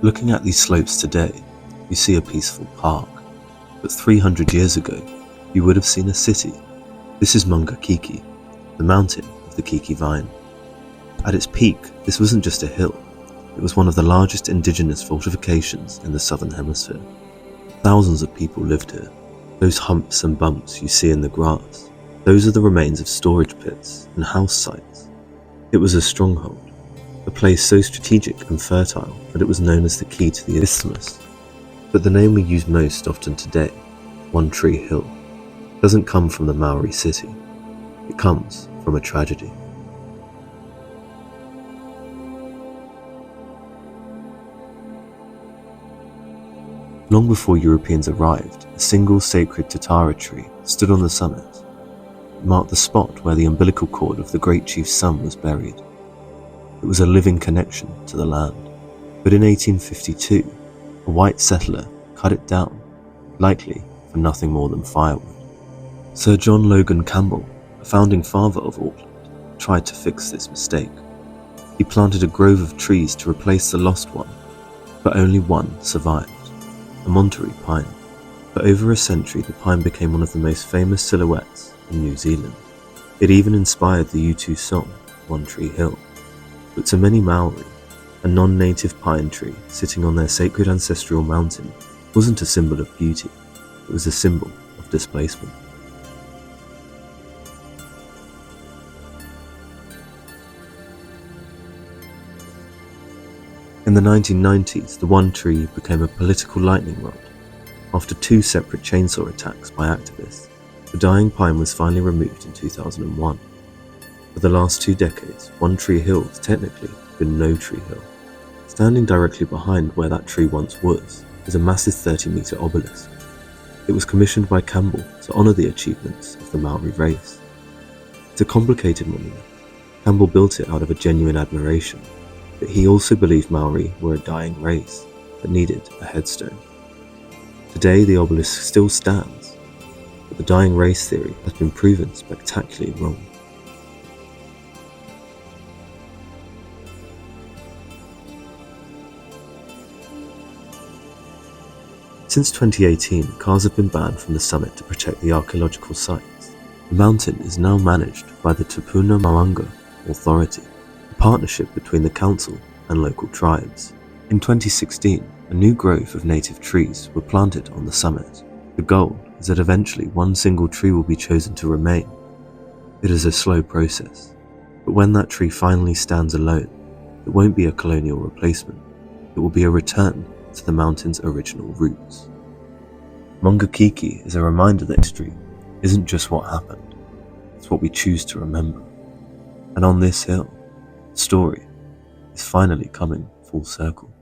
Looking at these slopes today, you see a peaceful park, but 300 years ago, you would have seen a city. This is Maungakiekie, the mountain of the kiekie vine. At its peak, this wasn't just a hill, it was one of the largest indigenous fortifications in the southern hemisphere. Thousands of people lived here. Those humps and bumps you see in the grass, those are the remains of storage pits and house sites. It was a stronghold, a place so strategic and fertile that it was known as the key to the isthmus. But the name we use most often today, One Tree Hill, doesn't come from the Maori city. It comes from a tragedy. Long before Europeans arrived, a single sacred tatara tree stood on the summit. It marked the spot where the umbilical cord of the great chief's son was buried. It was a living connection to the land. But in 1852, a white settler cut it down, likely for nothing more than firewood. Sir John Logan Campbell, a founding father of Auckland, tried to fix this mistake. He planted a grove of trees to replace the lost one, but only one survived, a Monterey pine. For over a century, the pine became one of the most famous silhouettes in New Zealand. It even inspired the U2 song, One Tree Hill. But to many Maori, a non-native pine tree sitting on their sacred ancestral mountain wasn't a symbol of beauty, it was a symbol of displacement. In the 1990s, the one tree became a political lightning rod. After 2 separate chainsaw attacks by activists, the dying pine was finally removed in 2001. For the last 2 decades, One Tree Hill has technically been No Tree Hill. Standing directly behind where that tree once was is a massive 30-metre obelisk. It was commissioned by Campbell to honour the achievements of the Maori race. It's a complicated monument. Campbell built it out of a genuine admiration, but he also believed Maori were a dying race that needed a headstone. Today the obelisk still stands, but the dying race theory has been proven spectacularly wrong. Since 2018, cars have been banned from the summit to protect the archaeological sites. The mountain is now managed by the Tupuna Maunga Authority, a partnership between the council and local tribes. In 2016, a new grove of native trees were planted on the summit. The goal is that eventually one single tree will be chosen to remain. It is a slow process, but when that tree finally stands alone, it won't be a colonial replacement. It will be a return to the mountain's original roots. Maungakiekie is a reminder that history isn't just what happened, it's what we choose to remember. And on this hill, the story is finally coming full circle.